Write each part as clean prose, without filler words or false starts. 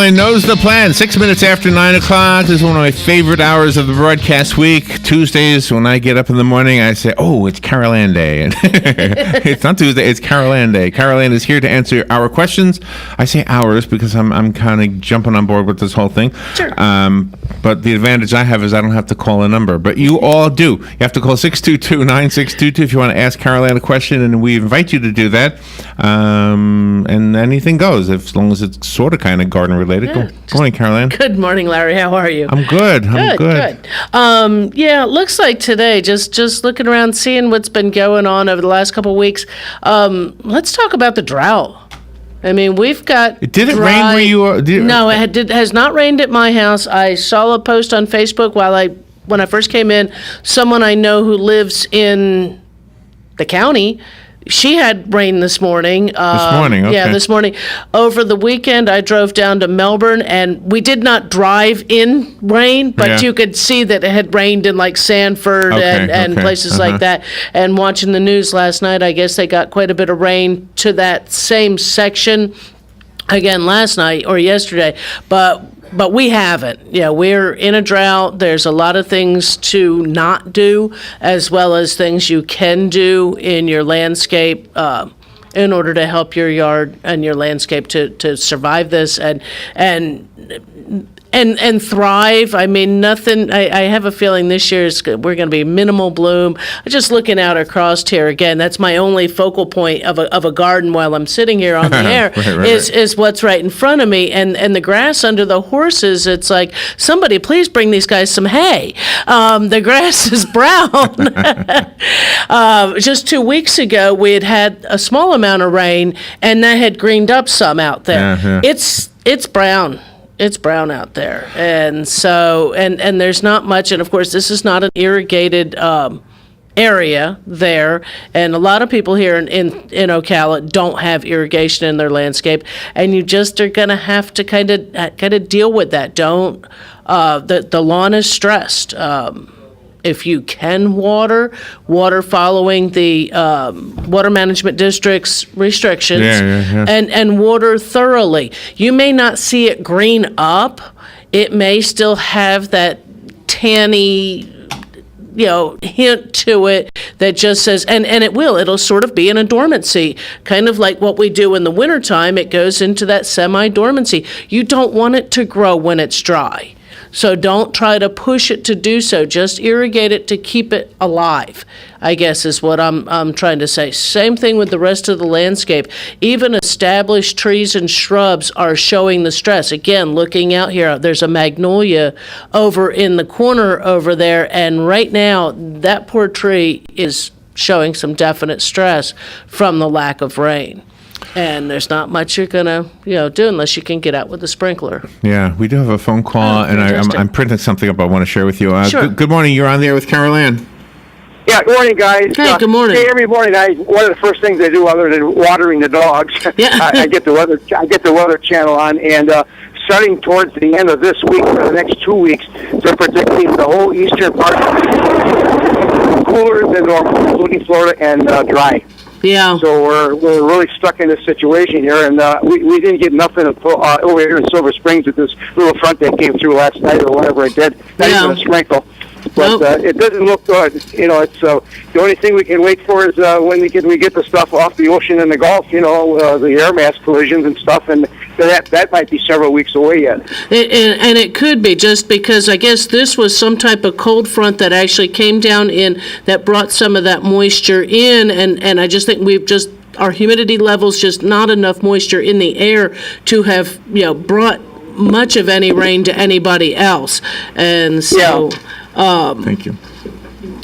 Baldwin knows the plan. 6 minutes after 9 o'clock. This is one of my favorite hours of the broadcast week. Tuesdays, when I get up in the morning, I say, oh, it's Carol Ann Day. It's not Tuesday, it's Carol Ann Day. Carol Ann is here to answer our questions. I say ours because I'm kind of jumping on board with this whole thing. Sure. But the advantage I have is I don't have to call a number. But you all do. You have to call 622-9622 if you want to ask Carol Ann a question, and we invite you to do that. And anything goes, as long as it's sort of kind of garden related. Yeah, Good morning, Carol Ann. Good morning, Larry. How are you? I'm good. Good. Yeah, it looks like today, just looking around, seeing what's been going on over the last couple of weeks. Let's talk about the drought. I mean, we've got Did it rain where you are? No, it has not rained at my house. I saw a post on Facebook when I first came in. Someone I know who lives in the county, she had rain this morning. This morning, okay. Yeah, this morning. Over the weekend, I drove down to Melbourne, and we did not drive in rain, but you could see that it had rained in like Sanford and places like that. And watching the news last night, I guess they got quite a bit of rain to that same section again last night or yesterday. But we haven't. Yeah, we're in a drought. There's a lot of things to not do, as well as things you can do in your landscape in order to help your yard and your landscape to survive this and thrive. I mean, nothing. I have a feeling this year we're going to be minimal bloom. Just looking out across here again, that's my only focal point of a garden while I'm sitting here on the air. Is what's right in front of me, and the grass under the horses. It's like, somebody please bring these guys some hay. The grass is brown. Just 2 weeks ago, we had a small amount of rain, and that had greened up some out there. Yeah. It's brown. It's brown out there, and so and there's not much. And of course, this is not an irrigated area there, and a lot of people here in Ocala don't have irrigation in their landscape, and you just are going to have to kind of deal with that. The lawn is stressed. If you can water following the Water Management District's restrictions, and water thoroughly. You may not see it green up. It may still have that tanny, hint to it that just says, and it'll sort of be in a dormancy, kind of like what we do in the wintertime. It goes into that semi-dormancy. You don't want it to grow when it's dry. So don't try to push it to do so. Just irrigate it to keep it alive, I guess is what I'm trying to say. Same thing with the rest of the landscape. Even established trees and shrubs are showing the stress. Again, looking out here, there's a magnolia over in the corner over there, and right now that poor tree is showing some definite stress from the lack of rain. And there's not much you're going to, do unless you can get out with a sprinkler. Yeah, we do have a phone call, and I'm printing something up I want to share with you. Sure. Good morning. You're on there with Carol Ann. Yeah, good morning, guys. Hey, good morning. Every morning, one of the first things I do, other than watering the dogs, I get the weather channel on, and starting towards the end of this week, for the next 2 weeks, they're predicting the whole eastern part cooler than normal, including Florida, and dry. Yeah. So we're really stuck in this situation here, and we didn't get nothing over here in Silver Springs with this little front that came through last night or whatever it did. Not even a sprinkle. But it doesn't look good. It's the only thing we can wait for is when we get the stuff off the ocean and the Gulf. The air mass collisions and stuff, and that might be several weeks away yet. And it could be, just because I guess this was some type of cold front that actually came down in that brought some of that moisture in, and I just think our humidity levels, just not enough moisture in the air to have brought much of any rain to anybody else, and so. Yeah. Thank you.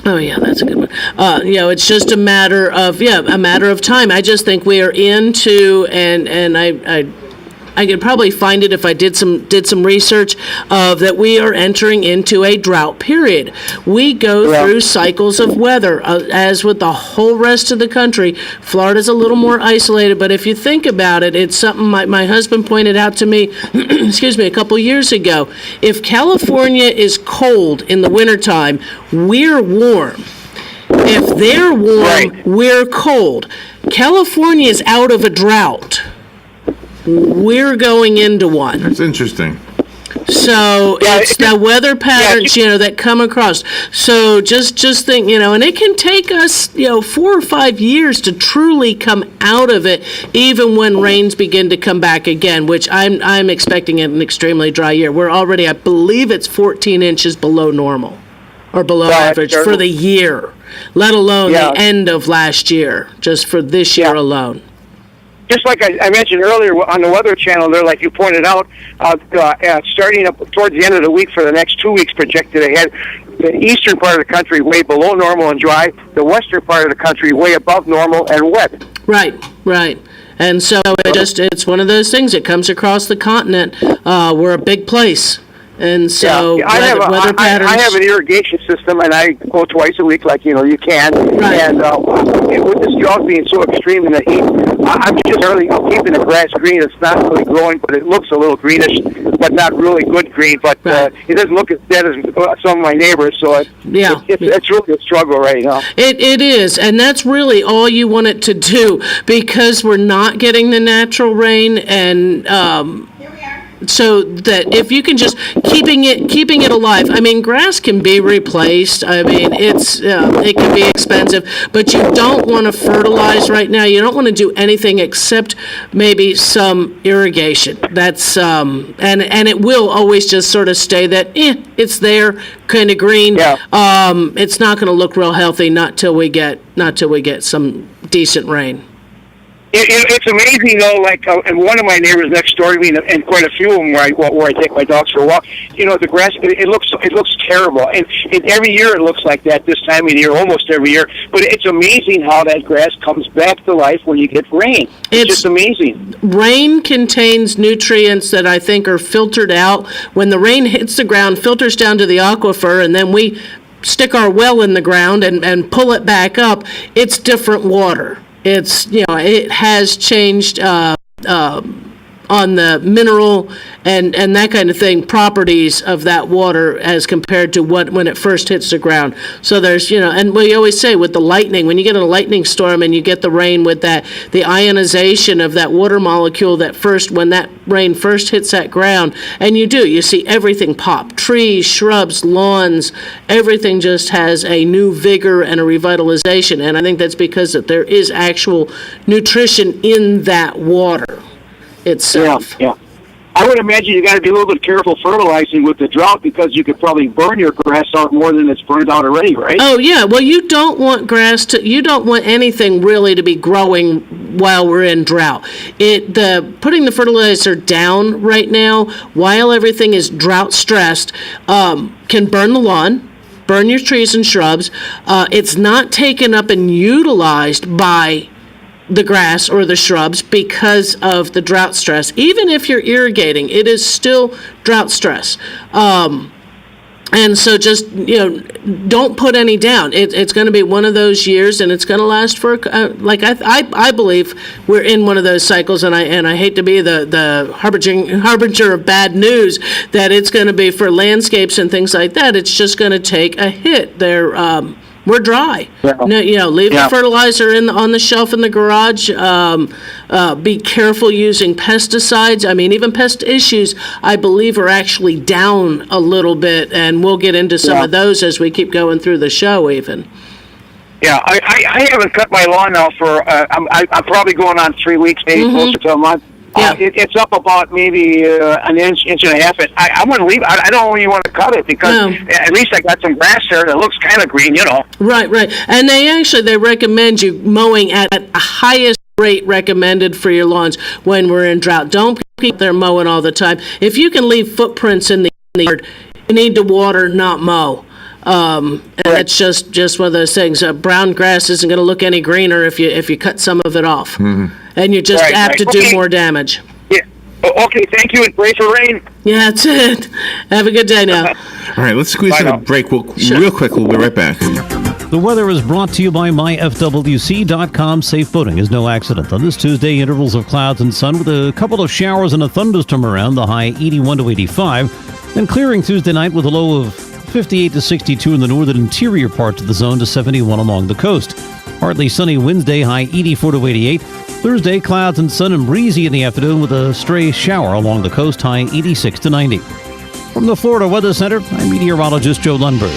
Oh yeah, that's a good one. It's just a matter of time. I just think we are into, and I could probably find it if I did some research of that we are entering into a drought period. We go through cycles of weather, as with the whole rest of the country. Florida's a little more isolated, but if you think about it, it's something my husband pointed out to me, a couple years ago. If California is cold in the wintertime, we're warm. If they're warm, we're cold. California is out of a drought. we're going into one. That's interesting. So it's the weather patterns, that come across. So just think, and it can take us, 4 or 5 years to truly come out of it, even when rains begin to come back again, which I'm expecting an extremely dry year. We're already, I believe it's 14 inches below normal or below average for the year, let alone the end of last year, just for this year alone. Just like I mentioned earlier on the Weather Channel there, like you pointed out, starting up towards the end of the week for the next 2 weeks projected ahead, the eastern part of the country way below normal and dry, the western part of the country way above normal and wet. Right. And so it's one of those things. It comes across the continent. We're a big place. And so weather patterns. I have an irrigation system, and I go twice a week, like you can. Right. And with this drought being so extreme in the heat, I'm keeping the grass green. It's not really growing, but it looks a little greenish, but not really good green. But it doesn't look as dead as some of my neighbors. So it's really a struggle right now. It is, and that's really all you want it to do, because we're not getting the natural rain, and so that if you can just keeping it alive. I mean, grass can be replaced. I mean, it can be expensive, but you don't want to fertilize right now. You don't want to do anything except maybe some irrigation. That's and it will always just sort of stay that it's there, kind of green. Yeah. It's not going to look real healthy not till we get some decent rain. It's amazing though. Like, and one of my neighbors next door to me, and quite a few of them where I take my dogs for a walk. The grass it looks terrible, and every year it looks like that this time of year, almost every year. But it's amazing how that grass comes back to life when you get rain. It's just amazing. Rain contains nutrients that I think are filtered out when the rain hits the ground, filters down to the aquifer, and then we stick our well in the ground and pull it back up. It's different water. It's, it has changed on the mineral and that kind of thing, properties of that water as compared to when it first hits the ground. So there's, and we always say with the lightning, when you get a lightning storm and you get the rain with the ionization of that water molecule when that rain first hits that ground, and you see everything pop, trees, shrubs, lawns, everything just has a new vigor and a revitalization. And I think that's because that there is actual nutrition in that water itself. Yeah. I would imagine you got to be a little bit careful fertilizing with the drought, because you could probably burn your grass out more than it's burned out already, right? Oh yeah. Well, you don't want you don't want anything really to be growing while we're in drought. Putting the fertilizer down right now while everything is drought stressed can burn the lawn, burn your trees and shrubs. It's not taken up and utilized by the grass or the shrubs because of the drought stress. Even if you're irrigating, it is still drought stress. And so just, don't put any down. It's going to be one of those years, and it's going to last for, I believe we're in one of those cycles, and I hate to be the harbinger of bad news, that it's going to be for landscapes and things like that. It's just going to take a hit. We're dry. Yeah. Leave the fertilizer on the shelf in the garage. Be careful using pesticides. I mean, even pest issues, I believe, are actually down a little bit, and we'll get into some of those as we keep going through the show even. Yeah, I haven't cut my lawn now for, I'm probably going on 3 weeks, maybe closer to a month. Yeah. It's up about maybe an inch and a half. I want to leave. I don't really want to cut it, because at least I got some grass there that looks kind of green, Right. And they recommend you mowing at the highest rate recommended for your lawns when we're in drought. Don't keep there mowing all the time. If you can leave footprints in the yard, you need to water, not mow. And it's just one of those things. Brown grass isn't going to look any greener if you cut some of it off, and you're just apt to do more damage. Yeah. Okay. Thank you, and pray for rain. Yeah, that's it. Have a good day now. All right, let's squeeze in a break. Real quick. We'll be right back. The weather is brought to you by myfwc.com. Safe boating is no accident. On this Tuesday, intervals of clouds and sun with a couple of showers and a thunderstorm around. The high 81 to 85, and clearing Tuesday night with a low of 58 to 62 in the northern interior parts of the zone to 71 along the coast. Partly sunny Wednesday, high 84 to 88. Thursday, clouds and sun and breezy in the afternoon with a stray shower along the coast, high 86 to 90. From the Florida Weather Center, I'm meteorologist Joe Lundberg.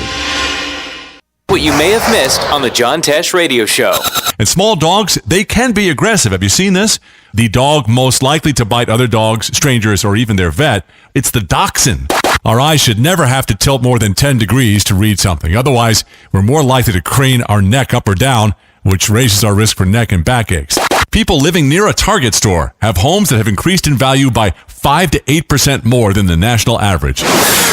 What you may have missed on the John Tesh Radio Show. And small dogs, they can be aggressive. Have you seen this? The dog most likely to bite other dogs, strangers, or even their vet, it's the dachshund. Our eyes should never have to tilt more than 10 degrees to read something. Otherwise, we're more likely to crane our neck up or down, which raises our risk for neck and back aches. People living near a Target store have homes that have increased in value by 5 to 8% more than the national average.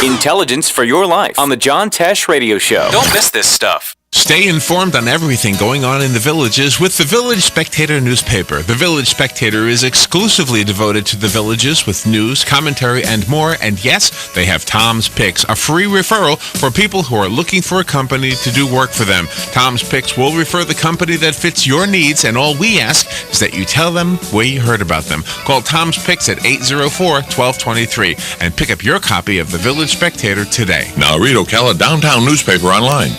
Intelligence for your life on the John Tesh Radio Show. Don't miss this stuff. Stay informed on everything going on in the villages with the Village Spectator newspaper. The Village Spectator is exclusively devoted to the villages with news, commentary, and more. And yes, they have Tom's Picks, a free referral for people who are looking for a company to do work for them. Tom's Picks will refer the company that fits your needs, and all we ask is that you tell them where you heard about them. Call Tom's Picks at 804-1223 and pick up your copy of the Village Spectator today. Now read Ocala Downtown newspaper online.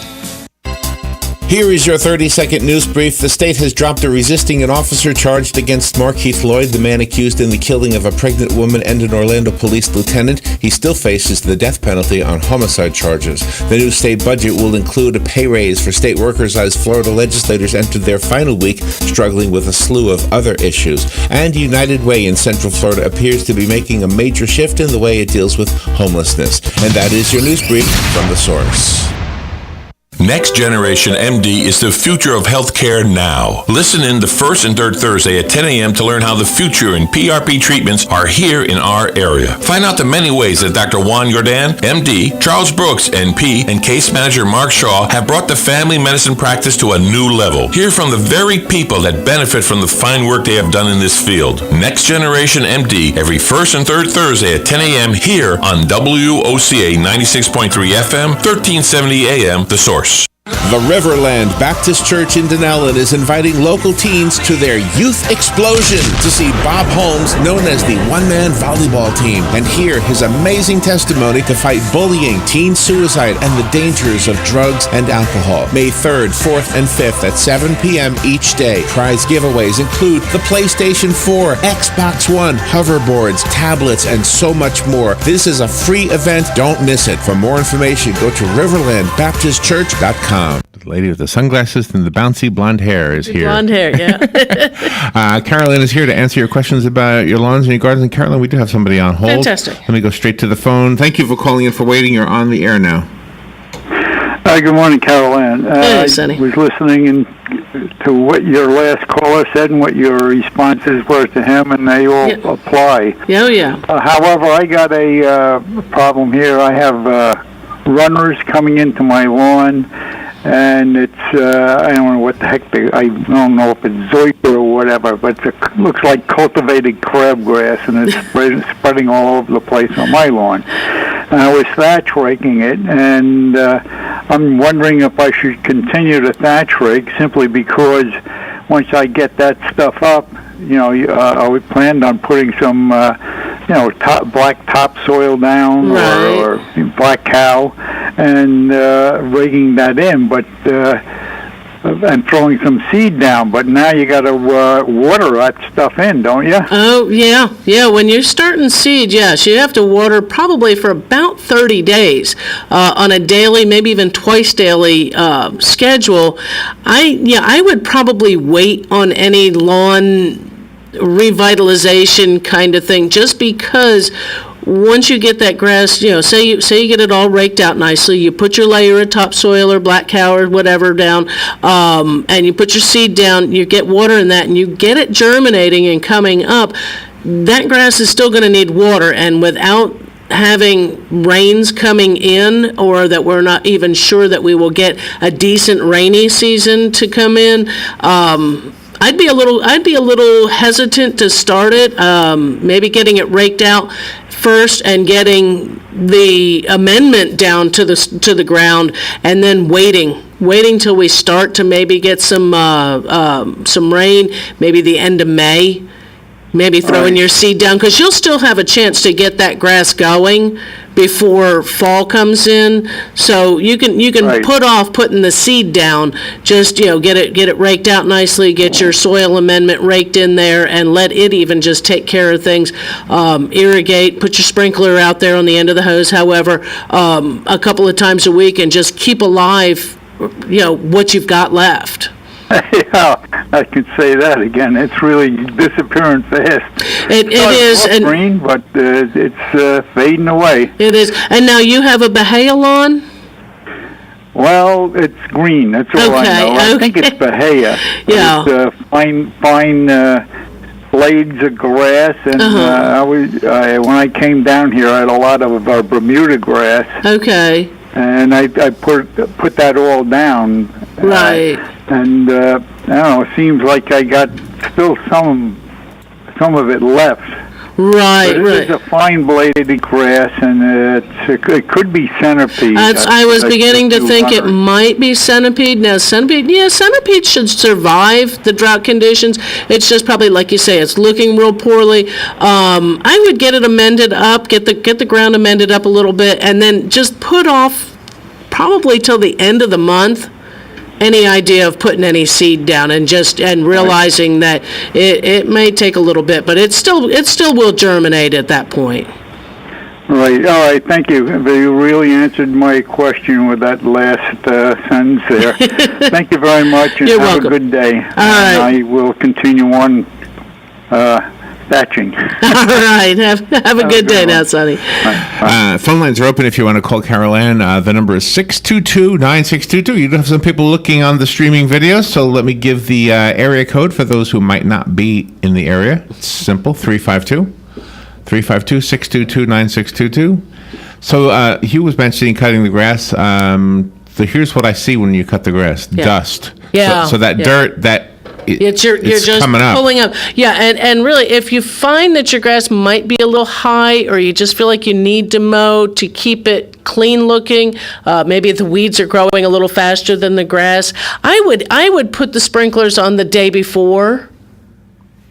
Here is your 30-second news brief. The state has dropped a resisting an officer charged against Markeith Lloyd, the man accused in the killing of a pregnant woman and an Orlando police lieutenant. He still faces the death penalty on homicide charges. The new state budget will include a pay raise for state workers as Florida legislators entered their final week, struggling with a slew of other issues. And United Way in Central Florida appears to be making a major shift in the way it deals with homelessness. And that is your news brief from The Source. Next Generation MD is the future of healthcare now. Listen in the first and third Thursday at 10 a.m. to learn how the future in PRP treatments are here in our area. Find out the many ways that Dr. Juan Jordan, MD, Charles Brooks, NP, and case manager Mark Shaw have brought the family medicine practice to a new level. Hear from the very people that benefit from the fine work they have done in this field. Next Generation MD every first and third Thursday at 10 a.m. here on WOCA 96.3 FM, 1370 AM, The Source. The Riverland Baptist Church in Dunellen is inviting local teens to their Youth Explosion to see Bob Holmes, known as the one-man volleyball team, and hear his amazing testimony to fight bullying, teen suicide, and the dangers of drugs and alcohol. May 3rd, 4th, and 5th at 7 p.m. each day. Prize giveaways include the PlayStation 4, Xbox One, hoverboards, tablets, and so much more. This is a free event. Don't miss it. For more information, go to riverlandbaptistchurch.com. The lady with the sunglasses and the bouncy blonde hair is here. Blonde hair, yeah. Carolyn is here to answer your questions about your lawns and your gardens. And Carolyn, we do have somebody on hold. Fantastic. Let me go straight to the phone. Thank you for calling in, for waiting. You're on the air now. Good morning, Carolyn. Hey, Sonny. I was listening to what your last caller said and what your responses were to him, and they all apply. Oh, yeah. However, I got a problem here. I have runners coming into my lawn, and it's, I don't know what the heck I don't know if it's zoyper or whatever, but it looks like cultivated crabgrass, and it's spreading all over the place on my lawn. And I was thatch raking it, and I'm wondering if I should continue to thatch rake simply because once I get that stuff up, I planned on putting some, black topsoil down or black cow and rigging that in, but and throwing some seed down. But now you got to water that stuff in, don't you? Oh, yeah. When you're starting seed, yes, you have to water probably for about 30 days on a daily, maybe even twice daily schedule. I would probably wait on any lawn revitalization kind of thing, just because once you get that grass, say you get it all raked out nicely, you put your layer of topsoil or black cow or whatever down, and you put your seed down, you get water in that, and you get it germinating and coming up, that grass is still going to need water, and without having rains coming in, or that we're not even sure that we will get a decent rainy season to come in, I'd be a little hesitant to start it. Maybe getting it raked out first and getting the amendment down to the ground, and then waiting till we start to maybe get some rain, maybe the end of May. maybe throwing your seed down, because you'll still have a chance to get that grass going before fall comes in. So you can put off putting the seed down. Just get it raked out nicely. Get your soil amendment raked in there, and let it even just take care of things. Irrigate. Put your sprinkler out there on the end of the hose. However, a couple of times a week, and just keep alive, what you've got left. Yeah, I could say that again. It's really disappearing fast. It is, and green, but it's fading away. It is. And now you have a Bahia lawn? Well, it's green. That's all I know. I think it's Bahia. Yeah. It's fine blades of grass, and when I came down here, I had a lot of Bermuda grass. Okay. And I put that all down. Right. And I don't know. It seems like I got still some of it left. Right. But it's a fine bladed grass, and it could be centipede. I was beginning to think it might be centipede. Now, centipede should survive the drought conditions. It's just probably, like you say, it's looking real poorly. I would get it amended up, get the ground amended up a little bit, and then just put off probably till the end of the month any idea of putting any seed down, and realizing that it may take a little bit, but it still will germinate at that point. Right. All right. Thank you. You really answered my question with that last sentence there. Thank you very much, and You're have welcome. a good day. All right. I will continue on thatching. All right. Have a good day now, Sonny. Phone lines are open if you want to call Carol Ann. The number is 622-9622. You do have some people looking on the streaming video, so let me give the area code for those who might not be in the area. It's simple, 352-622-9622. So Hugh was mentioning cutting the grass. So here's what I see when you cut the grass. Dust. Yeah. So that dirt, you're just coming up. pulling up. Yeah, and really, if you find that your grass might be a little high, or you just feel like you need to mow to keep it clean looking, maybe the weeds are growing a little faster than the grass, I would put the sprinklers on the day before,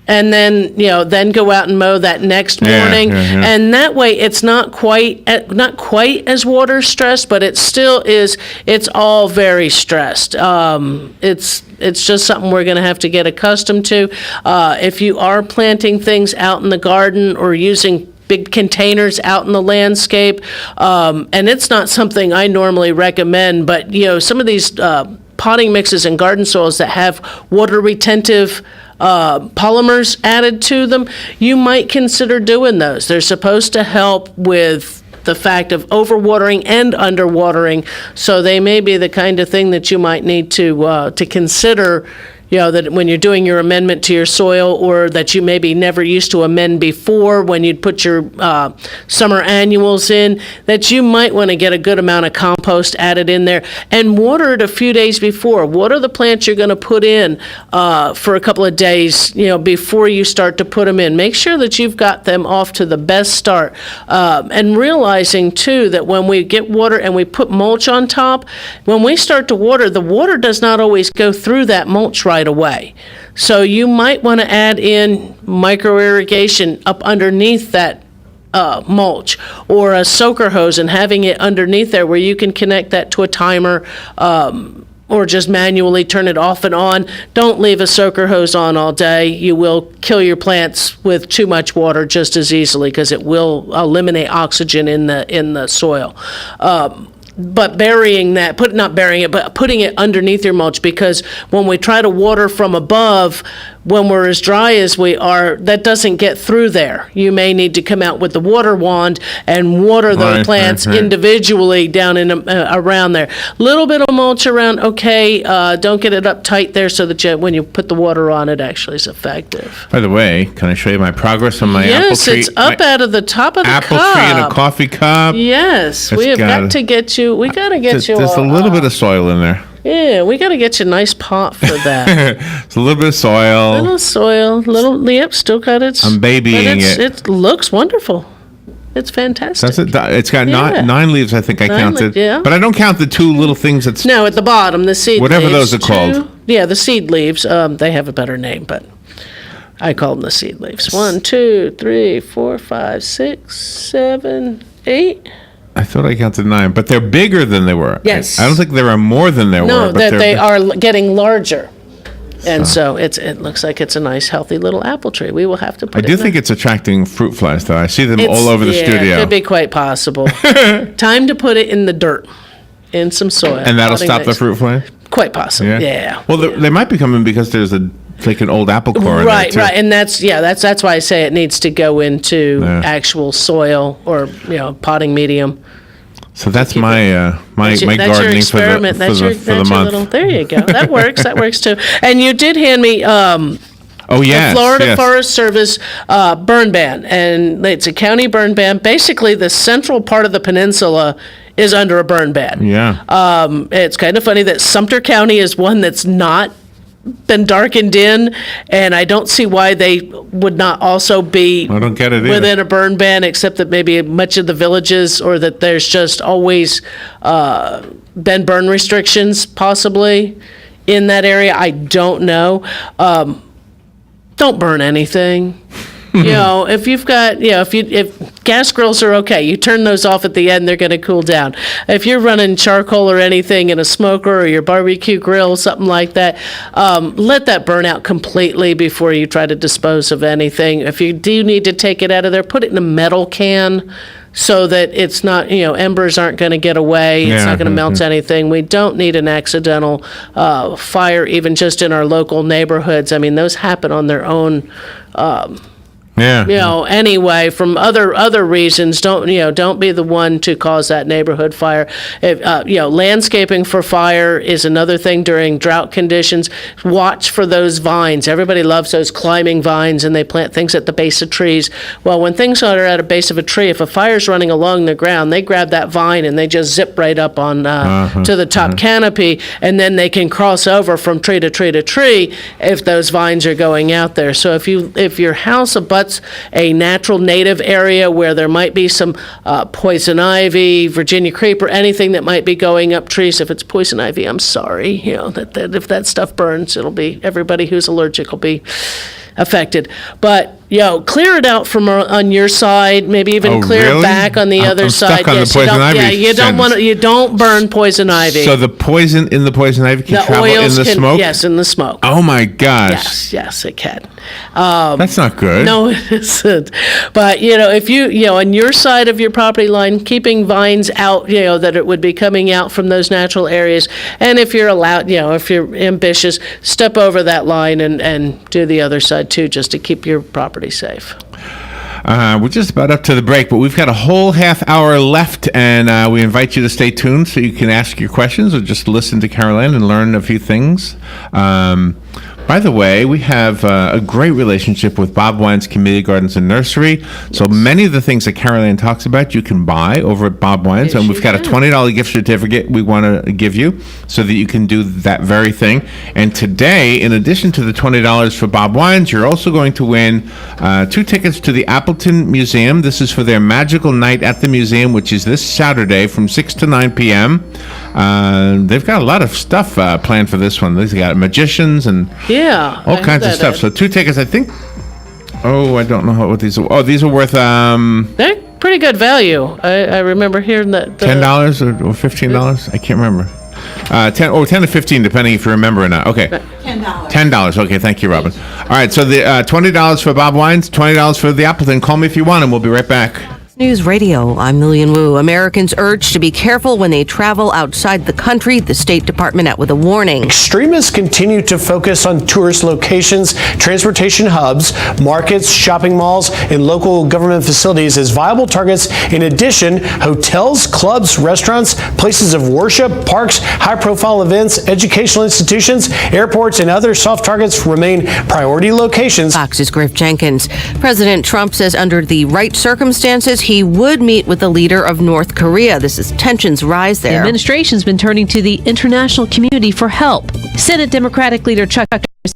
and then go out and mow that next morning. Yeah. And that way it's not quite as water stressed, but it still is. It's all very stressed. It's just something we're going to have to get accustomed to. If you are planting things out in the garden or using big containers out in the landscape, and it's not something I normally recommend, but some of these potting mixes and garden soils that have water retentive polymers added to them, you might consider doing those. They're supposed to help with the fact of overwatering and underwatering, so they may be the kind of thing that you might need to consider, that when you're doing your amendment to your soil, or that you maybe never used to amend before when you'd put your summer annuals in, that you might want to get a good amount of compost added in there and water it a few days before. Water the plants you're going to put in for a couple of days, before you start to put them in. Make sure that you've got them off to the best start. And realizing, too, that when we get water and we put mulch on top, when we start to water, the water does not always go through that mulch right away. So you might want to add in micro irrigation up underneath that mulch, or a soaker hose, and having it underneath there where you can connect that to a timer, or just manually turn it off and on. Don't leave a soaker hose on all day. You will kill your plants with too much water just as easily, because it will eliminate oxygen in the soil. But putting it underneath your mulch, because when we try to water from above, when we're as dry as we are, that doesn't get through there. You may need to come out with the water wand and water those plants individually down in around there. Little bit of mulch around, okay. Don't get it up tight there, so that when you put the water on, it actually is effective. By the way, can I show you my progress on my apple tree? Yes, it's up out of the top of the apple cup. tree in a coffee cup. Yes, we have got to get you. We got to get you. There's a little bit of soil in there. Yeah, we got to get you a nice pot for that. It's a little bit of soil. Still got it. I'm babying it. It looks wonderful. It's fantastic. That's it. It's got nine leaves, I think I counted. yeah. But I don't count the two little things that's... No, at the bottom, the seed whatever leaves. those are called. Yeah, the seed leaves. They have a better name, but... I call them the seed leaves. 1, 2, 3, 4, 5, 6, 7, 8. I thought I counted 9, but they're bigger than they were. Yes. I don't think there are more than there were. No, but that they are getting larger. And so it looks like it's a nice, healthy little apple tree. We will have to put I it do in think it's attracting fruit flies, though. I see them It's- all over the yeah, studio. It could be quite possible. Time to put it in the dirt, in some soil. And that'll potting stop the mix. fruit fly? Quite possible. Yeah. Well, they might be coming because there's like an old apple core in Right, there, too. right, and that's why I say it needs to go into actual soil or potting medium. So that's my my That's your gardening experiment. for the month. There you go. That works. That works too. And you did hand me Oh, yes. the Florida yes. Forest Service burn ban, and it's a county burn ban. Basically, the central part of the peninsula is under a burn ban. Yeah. It's kind of funny that Sumter County is one that's not been darkened in, and I don't see why they would not also be I don't get it either. within a burn ban, except that maybe much of the villages, or that there's just always been burn restrictions possibly in that area. I don't know. Don't burn anything. If you've got, if gas grills are okay, you turn those off at the end, they're going to cool down. If you're running charcoal or anything in a smoker or your barbecue grill, something like that, let that burn out completely before you try to dispose of anything. If you do need to take it out of there, put it in a metal can so that it's not, embers aren't going to get away. It's not going to melt anything. We don't need an accidental fire, even just in our local neighborhoods. I mean, those happen on their own. Anyway, from other reasons, don't be the one to cause that neighborhood fire. If, landscaping for fire is another thing during drought conditions. Watch for those vines. Everybody loves those climbing vines, and they plant things at the base of trees. Well, when things are at a base of a tree, if a fire's running along the ground, they grab that vine and they just zip right up on to the top canopy, and then they can cross over from tree to tree to tree if those vines are going out there. So if your house abuts a natural native area where there might be some poison ivy, Virginia creeper, anything that might be going up trees. If it's poison ivy, I'm sorry. That if that stuff burns, it'll be everybody who's allergic will be affected. But clear it out from on your side. Maybe even clear really? it back on the other I'm side. stuck on the poison ivy you don't want to. You don't burn poison ivy. So the poison in the poison ivy can the travel in oils the can, smoke? Yes, in the smoke. Oh, my gosh. Yes, it can. That's not good. No, it isn't. But, if you, on your side of your property line, keeping vines out, that it would be coming out from those natural areas. And if you're allowed, if you're ambitious, step over that line and do the other side too, just to keep your property safe. We're just about up to the break, but we've got a whole half hour left, and we invite you to stay tuned so you can ask your questions or just listen to Carol Ann and learn a few things. By the way, we have a great relationship with Bob Wine's Community Gardens and Nursery. So many of the things that Carol Ann talks about, you can buy over at Bob Wine's. And we've got a $20 gift certificate we want to give you so that you can do that very thing. And today, in addition to the $20 for Bob Wine's, you're also going to win 2 tickets to the Appleton Museum. This is for their Magical Night at the Museum, which is this Saturday from 6 to 9 p.m. They've got a lot of stuff planned for this one. They've got magicians and all kinds of stuff. So 2 tickets, I think. Oh, I don't know what these are. Oh, these are worth They're pretty good value. I remember hearing that. $10 or $15. I can't remember. 10 to 15, depending if you remember or not. Okay. $10. Okay, thank you, Robin. All right, so the $20 for Bob Wines, $20 for the Appleton. Call me if you want, and we'll be right back. News Radio, I'm Lillian Wu. Americans urged to be careful when they travel outside the country. The State Department out with a warning. Extremists continue to focus on tourist locations, transportation hubs, markets, shopping malls, and local government facilities as viable targets. In addition, hotels, clubs, restaurants, places of worship, parks, high-profile events, educational institutions, airports, and other soft targets remain priority locations. Fox's Griff Jenkins. President Trump says under the right circumstances, he would meet with the leader of North Korea. This is tensions rise there. The administration's been turning to the international community for help. Senate Democratic leader Chuck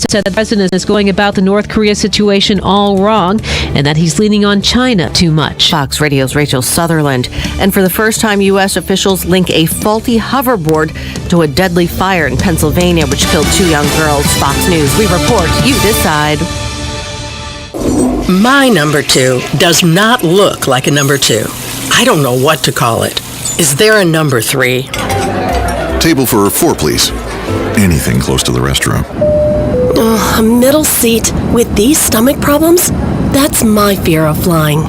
said the president is going about the North Korea situation all wrong and that he's leaning on China too much. Fox Radio's Rachel Sutherland. And for the first time, U.S. officials link a faulty hoverboard to a deadly fire in Pennsylvania, which killed 2 young girls. Fox News, we report, you decide. My number 2 does not look like a number 2. I don't know what to call it. Is there a number 3? Table for 4, please. Anything close to the restroom. A middle seat with these stomach problems? That's my fear of flying.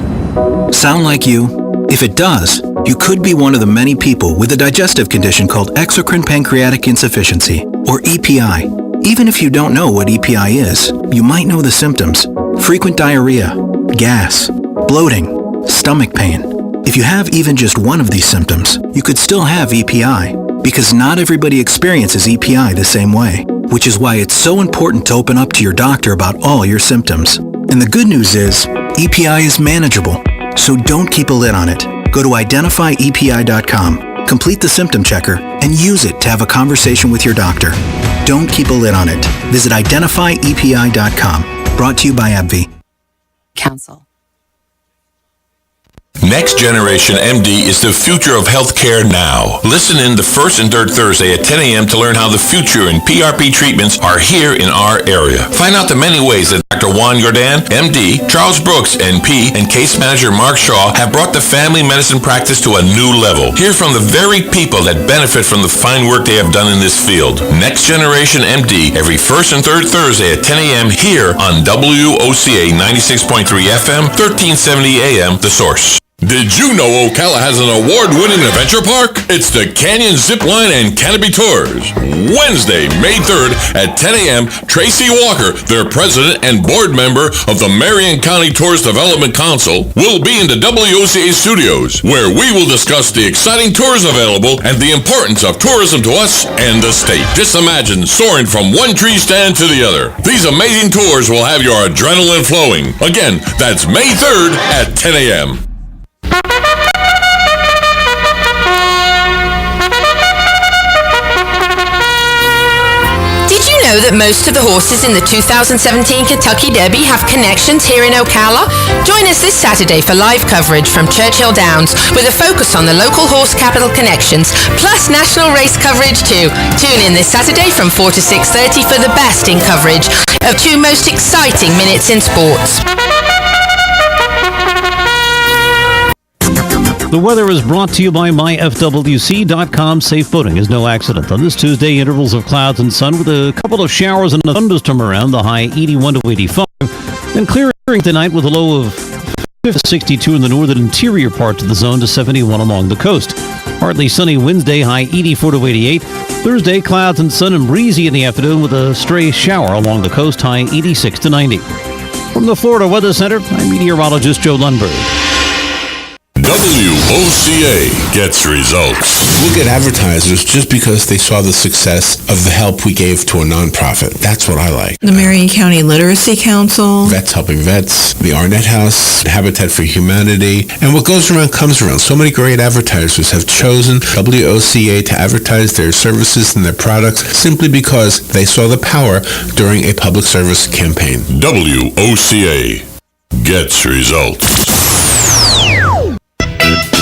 Sound like you? If it does, you could be one of the many people with a digestive condition called exocrine pancreatic insufficiency, or EPI. Even if you don't know what EPI is, you might know the symptoms: frequent diarrhea, gas, bloating, stomach pain. If you have even just one of these symptoms, you could still have EPI, because not everybody experiences EPI the same way, which is why it's so important to open up to your doctor about all your symptoms. And the good news is, EPI is manageable, so don't keep a lid on it. Go to identifyepi.com, complete the symptom checker, and use it to have a conversation with your doctor. Don't keep a lid on it. Visit identifyepi.com. Brought to you by AbbVie. Council. Next Generation MD is the future of healthcare now. Listen in the first and third Thursday at 10 a.m. to learn how the future in PRP treatments are here in our area. Find out the many ways that Dr. Juan Jordan, MD, Charles Brooks, NP, and case manager Mark Shaw have brought the family medicine practice to a new level. Hear from the very people that benefit from the fine work they have done in this field. Next Generation MD every first and third Thursday at 10 a.m. here on WOCA 96.3 FM, 1370 AM, The Source. Did you know Ocala has an award-winning adventure park? It's the Canyon Zipline and Canopy Tours. Wednesday, May 3rd at 10 a.m., Tracy Walker, their president and board member of the Marion County Tourist Development Council, will be in the WOCA studios, where we will discuss the exciting tours available and the importance of tourism to us and the state. Just imagine soaring from one tree stand to the other. These amazing tours will have your adrenaline flowing. Again, that's May 3rd at 10 a.m. Did you know that most of the horses in the 2017 Kentucky Derby have connections here in Ocala? Join us this Saturday for live coverage from Churchill Downs with a focus on the local horse capital connections, plus national race coverage too. Tune in this Saturday from 4 to 6:30 for the best in coverage of 2 most exciting minutes in sports. The weather is brought to you by myfwc.com. Safe boating is no accident. On this Tuesday, intervals of clouds and sun with a couple of showers and a thunderstorm around, the high 81 to 85. And clearing tonight with a low of 62 in the northern interior parts of the zone to 71 along the coast. Partly sunny Wednesday, high 84 to 88. Thursday, clouds and sun and breezy in the afternoon with a stray shower along the coast, high 86 to 90. From the Florida Weather Center, I'm meteorologist Joe Lundberg. WOCA gets results. Look at advertisers just because they saw the success of the help we gave to a nonprofit. That's what I like. The Marion County Literacy Council. Vets Helping Vets, the Arnett House, Habitat for Humanity, and what goes around comes around. So many great advertisers have chosen WOCA to advertise their services and their products simply because they saw the power during a public service campaign. WOCA gets results.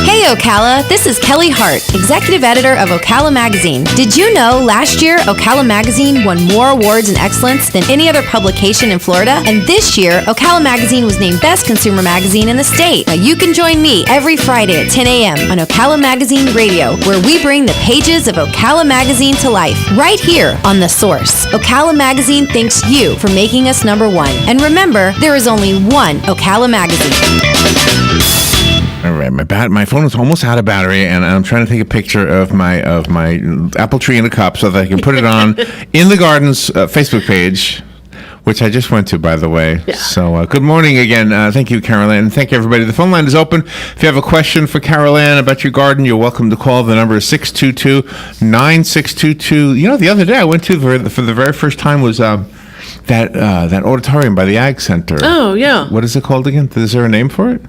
Hey Ocala, this is Kelly Hart, Executive Editor of Ocala Magazine. Did you know last year Ocala Magazine won more awards in excellence than any other publication in Florida? And this year, Ocala Magazine was named Best Consumer Magazine in the state. Now you can join me every Friday at 10 a.m. on Ocala Magazine Radio, where we bring the pages of Ocala Magazine to life, right here on The Source. Ocala Magazine thanks you for making us number one. And remember, there is only one Ocala Magazine. All right, my phone is almost out of battery, and I'm trying to take a picture of my apple tree in a cup so that I can put it on in the Gardens Facebook page, which I just went to, by the way. Yeah. So good morning again. Thank you, Carol Ann. Thank you, everybody. The phone line is open. If you have a question for Carol Ann about your garden, you're welcome to call. The number is 622-9622. You know, the other day I went to for the very first time was that auditorium by the Ag Center. Oh, yeah. What is it called again? Is there a name for it?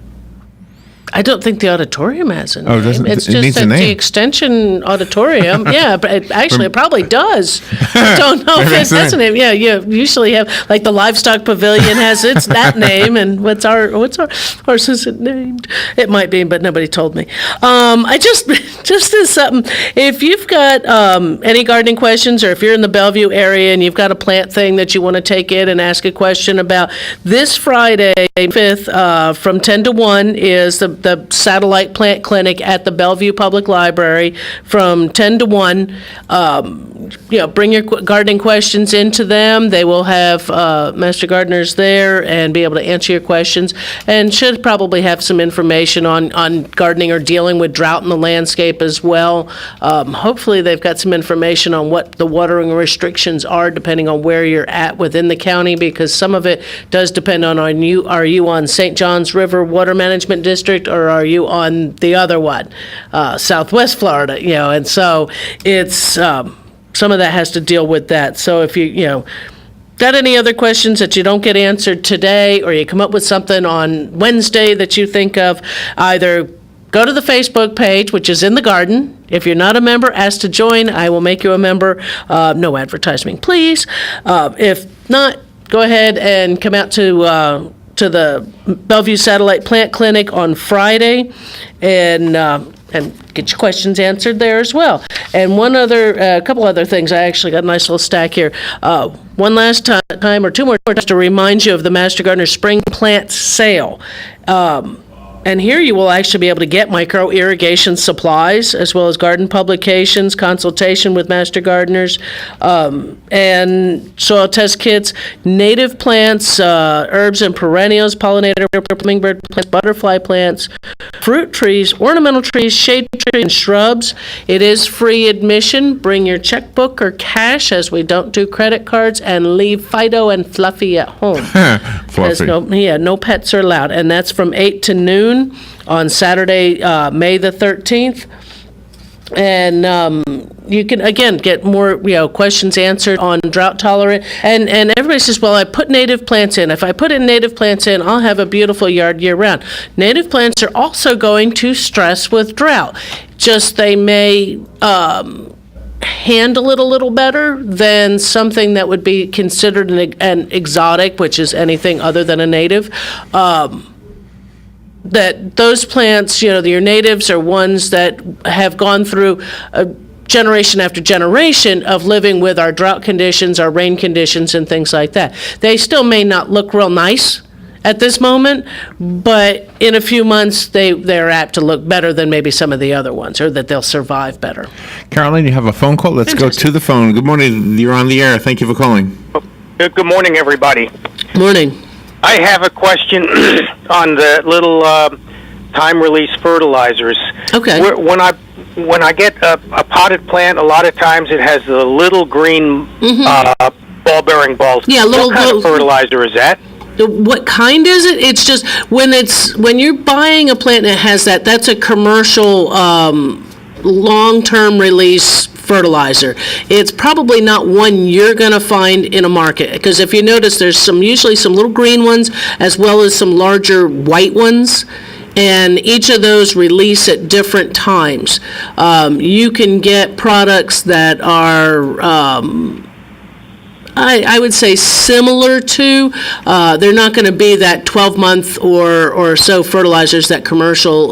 I don't think the auditorium has a name. Oh, doesn't it's it just needs a that the name? extension auditorium. Yeah, but it probably does. I don't know if it has a name. Yeah, you usually have like the livestock pavilion has that name, and what's our horse is it named? It might be, but nobody told me. I just as something. If you've got any gardening questions, or if you're in the Bellevue area and you've got a plant thing that you want to take in and ask a question about, this Friday 5th from 10 to 1 is the satellite plant clinic at the Bellevue Public Library from 10 to 1. Bring your gardening questions into them. They will have master gardeners there and be able to answer your questions, and should probably have some information on gardening or dealing with drought in the landscape as well. Hopefully they've got some information on what the watering restrictions are depending on where you're at within the county, because some of it does depend on are you on St. Johns River Water Management District, or are you on the other one, Southwest Florida, and so it's some of that has to deal with that. So if you got any other questions that you don't get answered today, or you come up with something on Wednesday that you think of, either go to the Facebook page, which is in the garden. If you're not a member, ask to join. I will make you a member. No advertising, please. If not, go ahead and come out to the Bellevue Satellite Plant Clinic on Friday, and get your questions answered there as well. And a couple other things. I actually got a nice little stack here. One last time, or two more times, to remind you of the Master Gardener Spring Plant Sale. And here you will actually be able to get micro irrigation supplies, as well as garden publications, consultation with master gardeners, and soil test kits, native plants, herbs and perennials, pollinator, hummingbird plants, butterfly plants, fruit trees, ornamental trees, shade trees, and shrubs. It is free admission. Bring your checkbook or cash, as we don't do credit cards, and leave Fido and Fluffy at home. Fluffy. No pets are allowed. And that's from 8 to noon on Saturday, May the 13th. And you can, again, get more questions answered on drought tolerant. And everybody says, well, I put native plants in. If I put in native plants in, I'll have a beautiful yard year round. Native plants are also going to stress with drought. Just they may handle it a little better than something that would be considered an exotic, which is anything other than a native. That those plants, your natives are ones that have gone through a generation after generation of living with our drought conditions, our rain conditions, and things like that. They still may not look real nice at this moment, but in a few months, they're apt to look better than maybe some of the other ones, or that they'll survive better. Caroline, you have a phone call? Let's go to the phone. Good morning. You're on the air. Thank you for calling. Good morning, everybody. Morning. I have a question on the little time-release fertilizers. Okay. When I get a potted plant, a lot of times it has the little green ball-bearing balls. Yeah, what kind of fertilizer is that? What kind is it? It's just when you're buying a plant and it has that's a commercial long-term release fertilizer. It's probably not one you're going to find in a market, because if you notice, there's usually some little green ones as well as some larger white ones, and each of those release at different times. You can get products that are I would say similar to, they're not going to be that 12-month or so fertilizers that commercial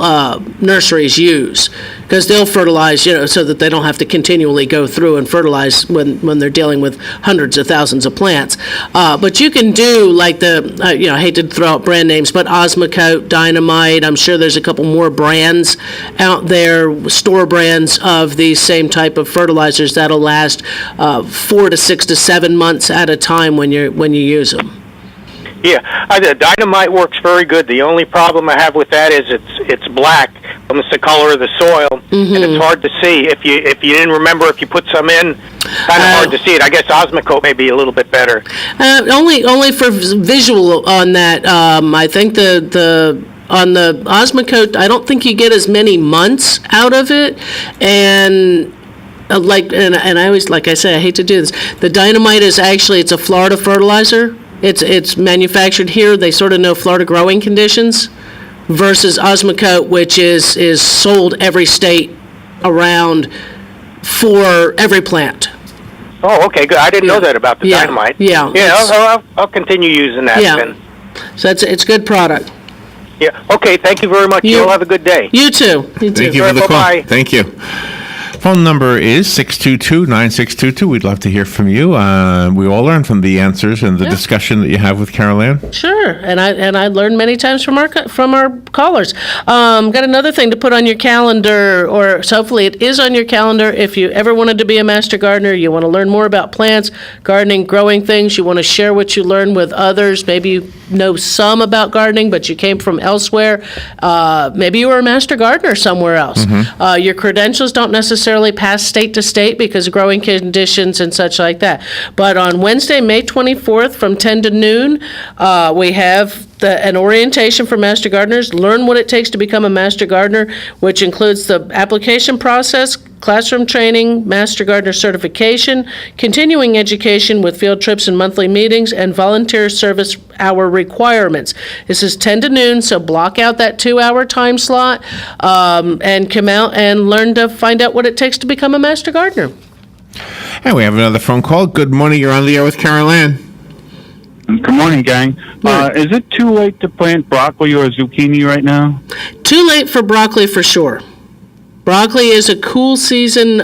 nurseries use, because they'll fertilize, so that they don't have to continually go through and fertilize when they're dealing with hundreds of thousands of plants. But you can do like I hate to throw out brand names, but Osmocote, Dynamite. I'm sure there's a couple more brands out there, store brands of these same type of fertilizers that'll last 4 to 6 to 7 months at a time when you use them. Yeah, the Dynamite works very good. The only problem I have with that is it's black. It's the color of the soil, and it's hard to see. If you didn't remember, if you put some in, kind of hard to see it. I guess Osmocote may be a little bit better. Only for visual on that. I think on the Osmocote, I don't think you get as many months out of it, and I always, like I say, I hate to do this. The Dynamite is actually, it's a Florida fertilizer. It's manufactured here. They sort of know Florida growing conditions versus Osmocote, which is sold every state around for every plant. Oh, okay, good. I didn't know that about the dynamite. Yeah. Yeah, I'll continue using that then. So it's a good product. Yeah. Okay, thank you very much. You'll have a good day. You too. Thank you for the call. Bye-bye. Thank you. Phone number is 622-9622. We'd love to hear from you. We all learn from the answers and the discussion that you have with Carol Ann. Sure, and I learned many times from our callers. Got another thing to put on your calendar, or so hopefully it is on your calendar. If you ever wanted to be a master gardener, you want to learn more about plants, gardening, growing things. You want to share what you learn with others. Maybe you know some about gardening, but you came from elsewhere. Maybe you were a master gardener somewhere else. Your credentials don't necessarily pass state to state because of growing conditions and such like that. But on Wednesday, May 24th from 10 to noon, we have an orientation for master gardeners. Learn what it takes to become a master gardener, which includes the application process, classroom training, master gardener certification, continuing education with field trips and monthly meetings, and volunteer service hour requirements. This is 10 to noon, so block out that 2-hour time slot and come out and learn to find out what it takes to become a master gardener. And we have another phone call. Good morning. You're on the air with Carol Ann. Good morning, gang. Is it too late to plant broccoli or zucchini right now? Too late for broccoli for sure. Broccoli is a cool season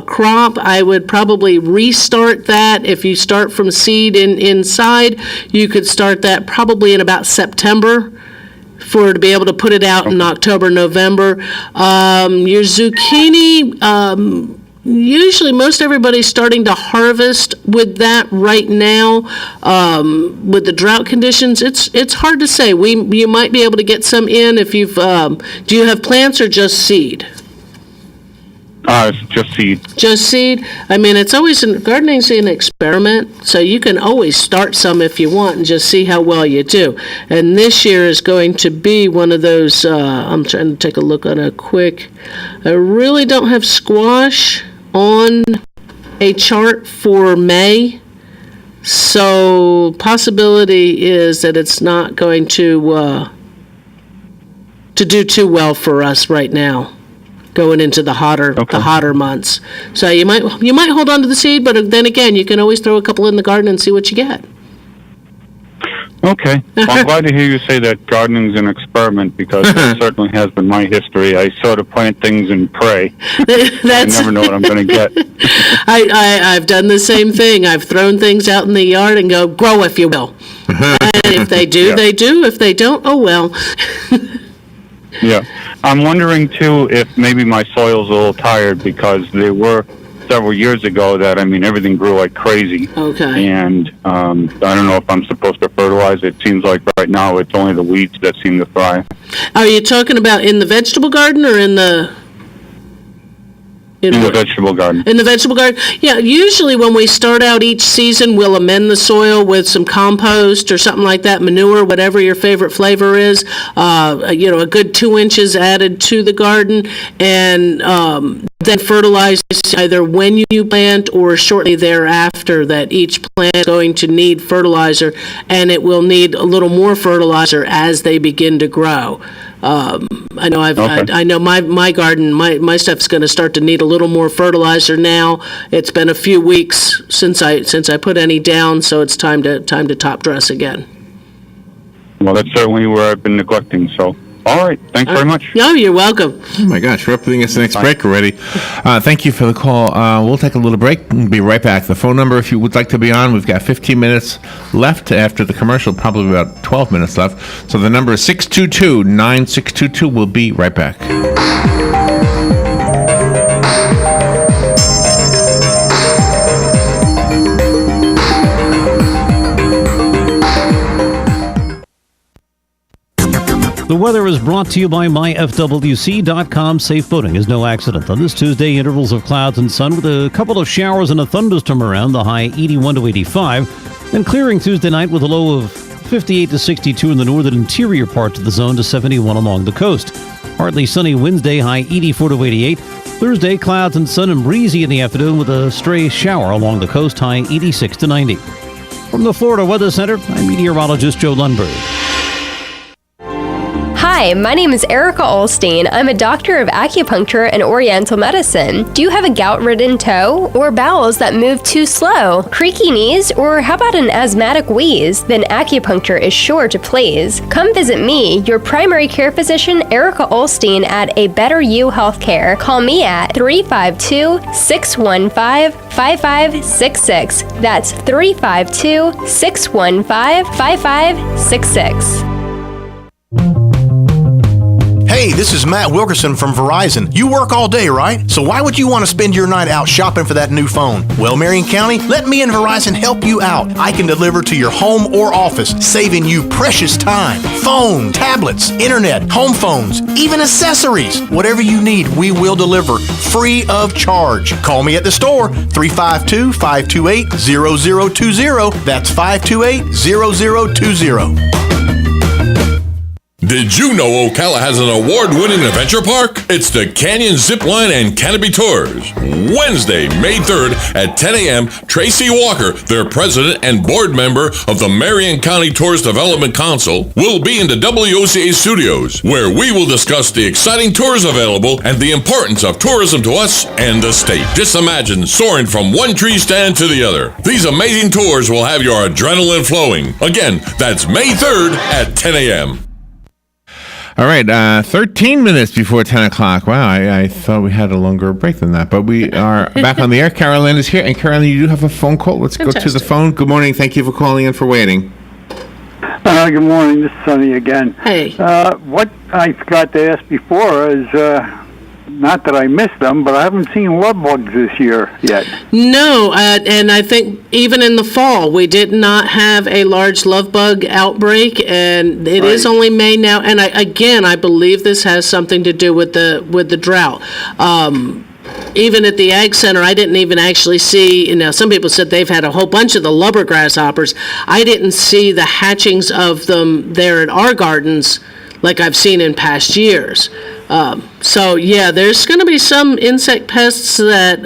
crop. I would probably restart that. If you start from seed inside, you could start that probably in about September to be able to put it out in October, November. Your zucchini, usually most everybody's starting to harvest with that right now. With the drought conditions, it's hard to say. You might be able to get some in if you've. Do you have plants or just seed? It's just seed. Just seed? I mean, it's always, gardening's an experiment, so you can always start some if you want and just see how well you do. And this year is going to be one of those, I'm trying to take a look on a quick, I really don't have squash on a chart for May, so possibility is that it's not going to do too well for us right now, going into the hotter months. So you might hold on to the seed, but then again, you can always throw a couple in the garden and see what you get. Okay. Well, I'm glad to hear you say that gardening's an experiment, because it certainly has been my history. I sort of plant things and pray. I never know what I'm going to get. I've done the same thing. I've thrown things out in the yard and go, grow if you will. And if they do, they do. If they don't, oh well. Yeah. I'm wondering, too, if maybe my soil's a little tired, because they were several years ago that, everything grew like crazy. Okay. And I don't know if I'm supposed to fertilize. It seems like right now it's only the weeds that seem to thrive. Are you talking about in the vegetable garden or in the... In the vegetable garden. In the vegetable garden? Yeah, usually when we start out each season, we'll amend the soil with some compost or something like that, manure, whatever your favorite flavor is. A good 2 inches added to the garden, and then fertilize either when you plant or shortly thereafter. That each plant is going to need fertilizer, and it will need a little more fertilizer as they begin to grow. I know I know my garden, my stuff's going to start to need a little more fertilizer now. It's been a few weeks since I put any down, so it's time to top dress again. Well, that's certainly where I've been neglecting. So, all right, thanks very much. No, you're welcome. Oh my gosh, we're up against the next break already. Thank you for the call. We'll take a little break and be right back. The phone number, if you would like to be on, we've got 15 minutes left after the commercial, probably about 12 minutes left. So the number is 622-9622. We'll be right back. The weather is brought to you by myfwc.com. Safe boating is no accident. On this Tuesday, intervals of clouds and sun with a couple of showers and a thunderstorm around, the high 81 to 85. And clearing Tuesday night with a low of 58 to 62 in the northern interior parts of the zone to 71 along the coast. Partly sunny Wednesday, high 84 to 88. Thursday, clouds and sun and breezy in the afternoon with a stray shower along the coast, high 86 to 90. From the Florida Weather Center, I'm meteorologist Joe Lundberg. Hi, Hi, my name is Erica Olstein. I'm a doctor of acupuncture and oriental medicine. Do you have a gout-ridden toe or bowels that move too slow, creaky knees, or how about an asthmatic wheeze? Then acupuncture is sure to please. Come visit me, your primary care physician, Erica Olstein, at A Better You Healthcare. Call me at 352-615-5566. That's 352-615-5566. Hey, this is Matt Wilkerson from Verizon. You work all day, right? So why would you want to spend your night out shopping for that new phone? Well, Marion County, let me and Verizon help you out. I can deliver to your home or office, saving you precious time. Phone, tablets, internet, home phones, even accessories. Whatever you need, we will deliver free of charge. Call me at the store, 352-528-0020. That's 528-0020. Did you know Ocala has an award-winning adventure park? It's the Canyon Zipline and Canopy Tours. Wednesday, May 3rd at 10 a.m., Tracy Walker, their president and board member of the Marion County Tourist Development Council, will be in the WOCA studios, where we will discuss the exciting tours available and the importance of tourism to us and the state. Just imagine soaring from one tree stand to the other. These amazing tours will have your adrenaline flowing. Again, that's May 3rd at 10 a.m. All right, 13 minutes before 10 o'clock. Wow, I thought we had a longer break than that. But we are back on the air. Carolyn is here. And Carolyn, you do have a phone call. Let's go to the phone. Good morning. Thank you for calling in, for waiting. Good morning. This is Sonny again. Hey. What I forgot to ask before is, not that I missed them, but I haven't seen love bugs this year yet. No, and I think even in the fall, we did not have a large love bug outbreak, and it is only May now. And I believe this has something to do with the drought. Even at the Ag Center, I didn't even actually see, some people said they've had a whole bunch of the lubber grasshoppers. I didn't see the hatchings of them there at our gardens like I've seen in past years. So yeah, there's going to be some insect pests that,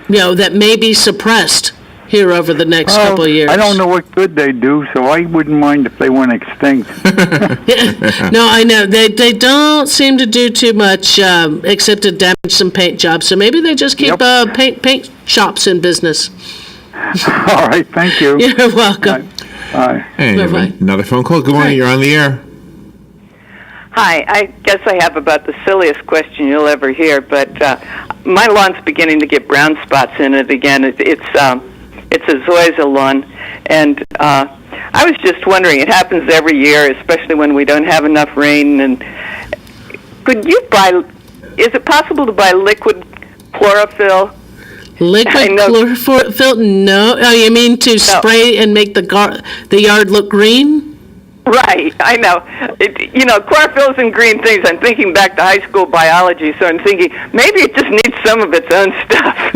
that may be suppressed here over the next couple of years. I don't know what good they do, so I wouldn't mind if they went extinct. No, I know. They don't seem to do too much except to damage some paint jobs. So maybe they just keep paint shops in business. All right, thank you. You're welcome. Bye. Hey, another phone call. Good morning. You're on the air. Hi, I guess I have about the silliest question you'll ever hear, but my lawn's beginning to get brown spots in it again. It's a zoysia lawn, and I was just wondering, it happens every year, especially when we don't have enough rain, and is it possible to buy liquid chlorophyll? Liquid chlorophyll? No. Oh, you mean to spray and make the yard look green? Right, I know. Chlorophyll's in green things. I'm thinking back to high school biology, so I'm thinking maybe it just needs some of its own stuff.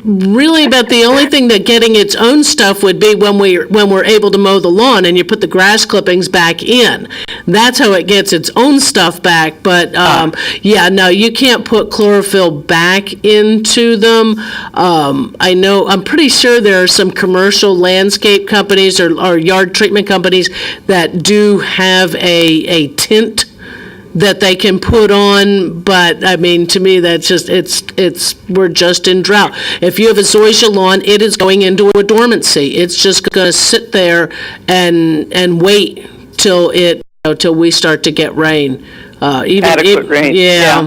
Really, but the only thing that getting its own stuff would be when we're able to mow the lawn and you put the grass clippings back in. That's how it gets its own stuff back. But no, you can't put chlorophyll back into them. I'm pretty sure there are some commercial landscape companies or yard treatment companies that do have a tint that they can put on, but I mean, to me, that's just we're just in drought. If you have a zoysia lawn, it is going into a dormancy. It's just going to sit there and wait till we start to get rain. Adequate rain. Yeah.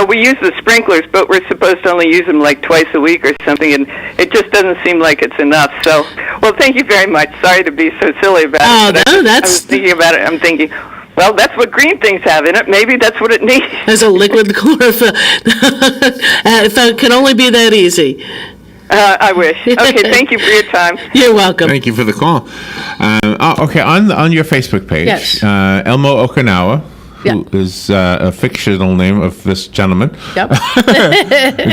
We use the sprinklers, but we're supposed to only use them like twice a week or something, and it just doesn't seem like it's enough. So, well, thank you very much. Sorry to be so silly about it. I was thinking about it. I'm thinking, well, that's what green things have in it. Maybe that's what it needs. As a liquid chlorophyll. If it could only be that easy. I wish. Okay, thank you for your time. You're welcome. Thank you for the call. Okay, on your Facebook page, yes. Elmo Okinawa, who is a fictional name of this gentleman. Yep.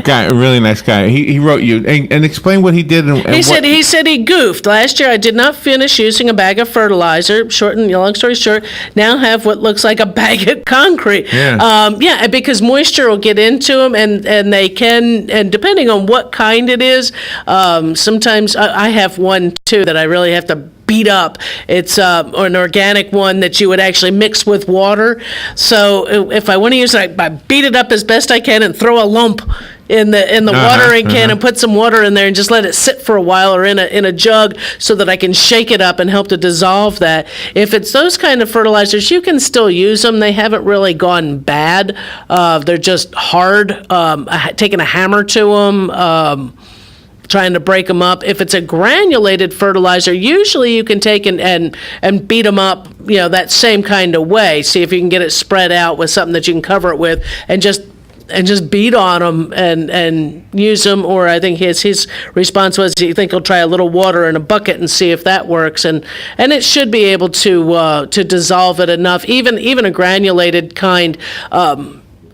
A really nice guy. He wrote you and explain what he did. He said he goofed. Last year I did not finish using a bag of fertilizer. Long story short, now have what looks like a bag of concrete. Yeah. Because moisture will get into them and they can, and depending on what kind it is, sometimes I have one too that I really have to beat up. It's or an organic one that you would actually mix with water. So if I want to use it, I beat it up as best I can and throw a lump in the watering can and put some water in there and just let it sit for a while, or in a jug, so that I can shake it up and help to dissolve that. If it's those kind of fertilizers, you can still use them. They haven't really gone bad. They're just hard. Taking a hammer to them. Trying to break them up. If it's a granulated fertilizer, usually you can take and beat them up, that same kind of way. See if you can get it spread out with something that you can cover it with, and just beat on them and use them. Or I think his response was, he think he'll try a little water in a bucket and see if that works, and it should be able to dissolve it enough. Even a granulated kind.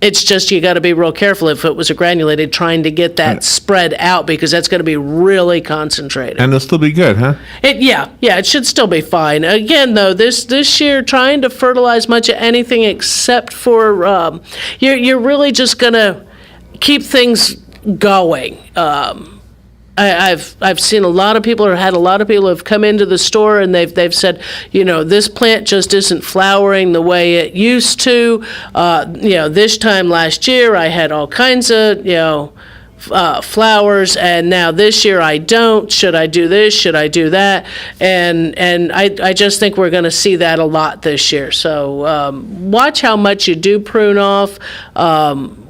It's just you got to be real careful if it was a granulated, trying to get that spread out, because that's going to be really concentrated. And it'll still be good, huh? It should still be fine. Again, though, this year, trying to fertilize much of anything except for you're really just going to keep things going. I've seen a lot of people, or had a lot of people have come into the store and they've said, this plant just isn't flowering the way it used to. This time last year I had all kinds of, flowers, and now this year I don't. Should I do this? Should I do that? And I just think we're going to see that a lot this year. So watch how much you do prune off.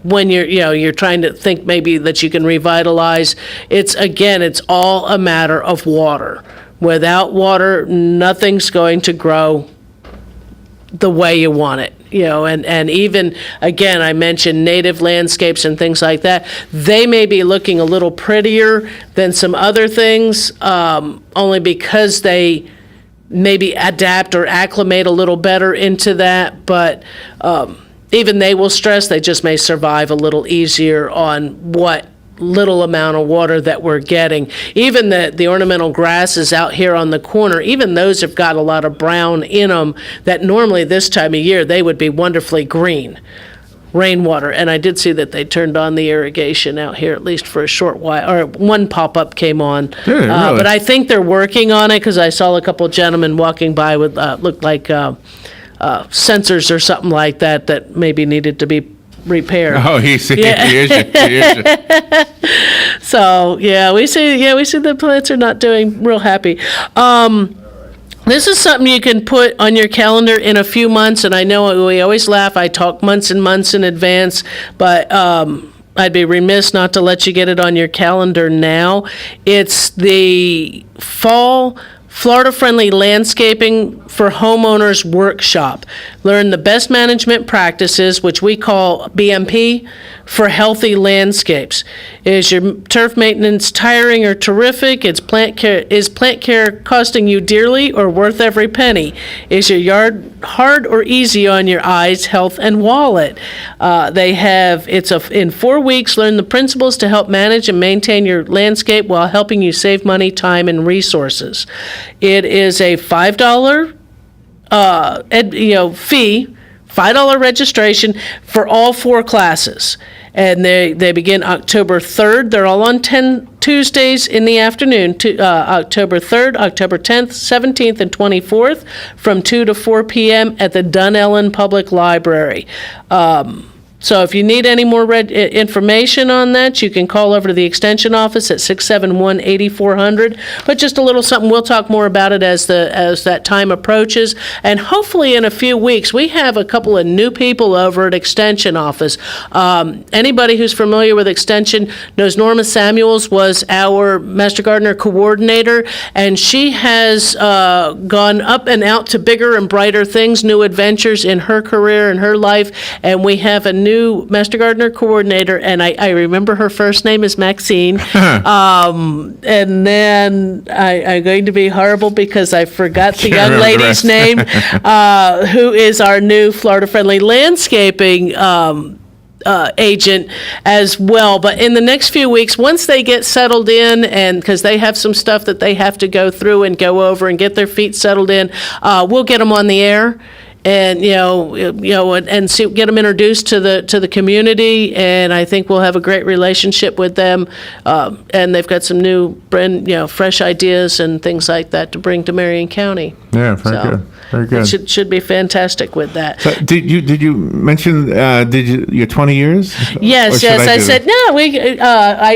When you're trying to think maybe that you can revitalize. It's all a matter of water. Without water, nothing's going to grow the way you want it. And even, again, I mentioned native landscapes and things like that. They may be looking a little prettier than some other things, only because they maybe adapt or acclimate a little better into that. But even they will stress they just may survive a little easier on what little amount of water that we're getting. Even the ornamental grasses out here on the corner, even those have got a lot of brown in them that normally this time of year they would be wonderfully green. Rainwater. And I did see that they turned on the irrigation out here, at least for a short while, or one pop-up came on. Really? But I think they're working on it, because I saw a couple of gentlemen walking by with looked like sensors or something like that maybe needed to be repaired. Oh, he is. So we see the plants are not doing real happy. This is something you can put on your calendar in a few months, and I know we always laugh. I talk months and months in advance, but I'd be remiss not to let you get it on your calendar now. It's the fall Florida-friendly landscaping for homeowners workshop. Learn the best management practices, which we call BMP, for healthy landscapes. Is your turf maintenance tiring or terrific? Is plant care costing you dearly or worth every penny? Is your yard hard or easy on your eyes, health, and wallet? In 4 weeks, learn the principles to help manage and maintain your landscape while helping you save money, time, and resources. It is a $5 fee, $5 registration for all 4 classes. And they begin October 3rd. They're all on Tuesdays in the afternoon, October 3rd, October 10th, 17th, and 24th from 2 to 4 p.m. at the Dunellen Public Library. So if you need any more information on that, you can call over to the Extension office at 671-8400. But just a little something, we'll talk more about it as that time approaches. And hopefully in a few weeks, we have a couple of new people over at Extension office. Anybody who's familiar with Extension knows Norma Samuels was our Master Gardener coordinator, and she has gone up and out to bigger and brighter things, new adventures in her career and her life. And we have a new Master Gardener coordinator, and I remember her first name is Maxine. And then I'm going to be horrible because I forgot the young lady's name, who is our new Florida-friendly landscaping agent as well. But in the next few weeks, once they get settled in, and because they have some stuff that they have to go through and go over and get their feet settled in, we'll get them on the air. and and get them introduced to the community, and I think we'll have a great relationship with them. And they've got some new fresh ideas and things like that to bring to Marion County. Yeah, very good. Very good. It should be fantastic with that. So did you mention your 2020 years? Yes. I said no.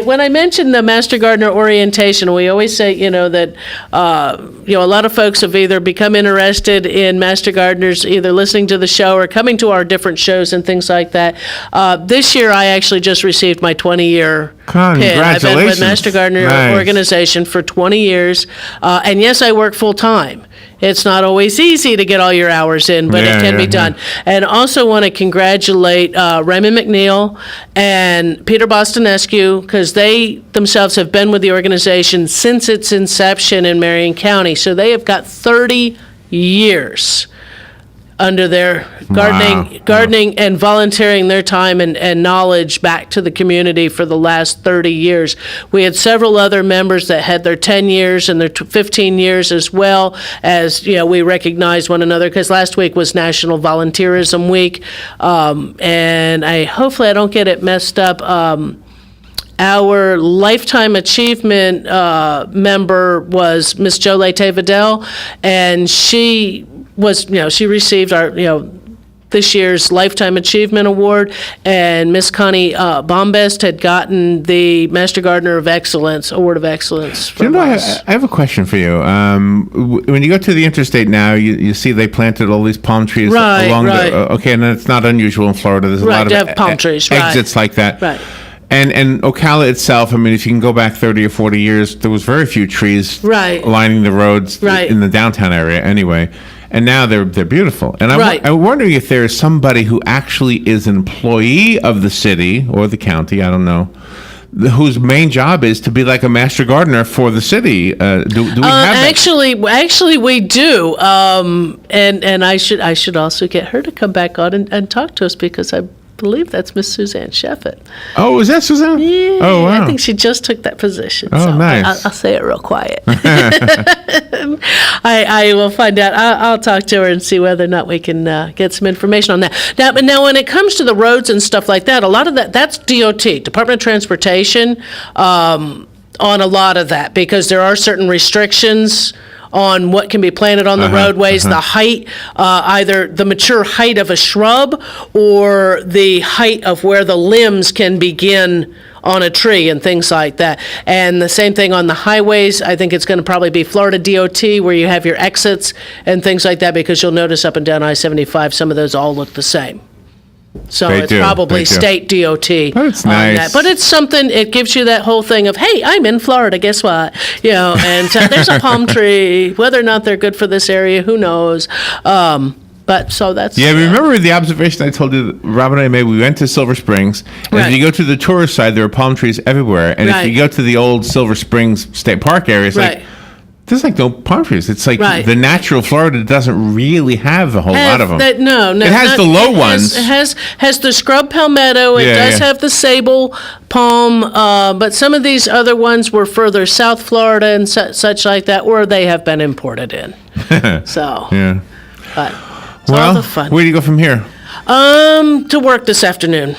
When I mentioned the Master Gardener orientation, we always say that a lot of folks have either become interested in Master Gardeners, either listening to the show or coming to our different shows and things like that. This year, I actually just received my 20-year pin. I've been with Master Gardener organization for 20 years, and yes, I work full time. It's not always easy to get all your hours in, but it can be done. And also want to congratulate Raymond McNeil and Peter Bostanescu, because they themselves have been with the organization since its inception in Marion County. So they have got 30 years under their gardening and volunteering their time and knowledge back to the community for the last 30 years. We had several other members that had their 10 years and their 15 years, as well as, we recognized one another, because last week was National Volunteerism Week. And hopefully I don't get it messed up. Our Lifetime Achievement member was Miss Jo Leite Vidal, and she received our, this year's Lifetime Achievement Award, and Miss Connie Bombest had gotten the Master Gardener of Excellence, Award of Excellence from us. I have a question for you. When you go to the interstate now, you see they planted all these palm trees along the, okay, and it's not unusual in Florida. There's a lot of palm trees, exits like that. Right. And Ocala itself, I mean, if you can go back 30 or 40 years, there was very few trees lining the roads in the downtown area anyway. And now they're beautiful. And I'm wondering if there's somebody who actually is an employee of the city or the county, I don't know, whose main job is to be like a master gardener for the city. Do we have that? Actually, we do. And I should also get her to come back on and talk to us, because I believe that's Miss Suzanne Sheffett. Oh, is that Suzanne? Yeah. Oh, wow. I think she just took that position. Oh, so nice. I'll say it real quiet. I will find out. I'll talk to her and see whether or not we can get some information on that. Now, when it comes to the roads and stuff like that, a lot of that's DOT, Department of Transportation, on a lot of that, because there are certain restrictions on what can be planted on the roadways, the height, either the mature height of a shrub or the height of where the limbs can begin on a tree and things like that. And the same thing on the highways. I think it's going to probably be Florida DOT, where you have your exits and things like that, because you'll notice up and down I-75, some of those all look the same. So it's probably state DOT. That's nice. That. But it's something, it gives you that whole thing of, hey, I'm in Florida, guess what? And so there's a palm tree. Whether or not they're good for this area, who knows? But so that's... Yeah, remember the observation I told you, Robin and I made? We went to Silver Springs, and if you go to the tourist side, there are palm trees everywhere. And if you go to the old Silver Springs State Park area, it's like... There's like no palm trees. It's like the natural Florida doesn't really have a whole lot of them. No. It has the low ones. It has the scrub palmetto. It does have the sable palm. But some of these other ones were further South Florida and such like that, or they have been imported in. So. Yeah. But it's all the fun. Where do you go from here? To work this afternoon.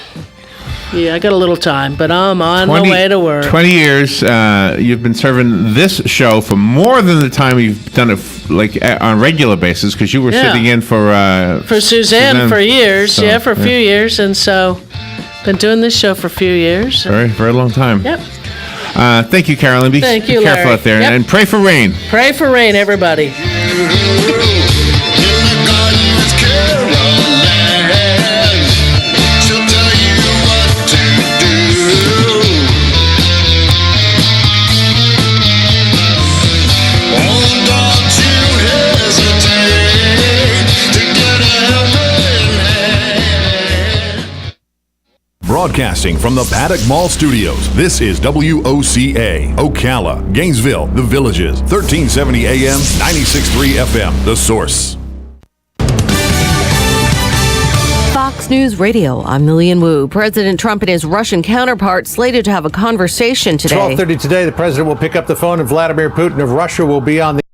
Yeah, I got a little time, but I'm on my way to work. 20 years, you've been serving this show for more than the time you've done it on a regular basis, because you were sitting in for Suzanne for years, so, for a few years, and so been doing this show for a few years. Very, very long time. Yep. Thank you, Carolyn. Be careful Larry. out there, and pray for rain. Pray for rain, everybody. Broadcasting from the Paddock Mall Studios, this is WOCA, Ocala, Gainesville, The Villages, 1370 AM, 96.3 FM, The Source. Fox News Radio, I'm Lillian Wu. President Trump and his Russian counterpart slated to have a conversation today. 12:30 today, the president will pick up the phone and Vladimir Putin of Russia will be on the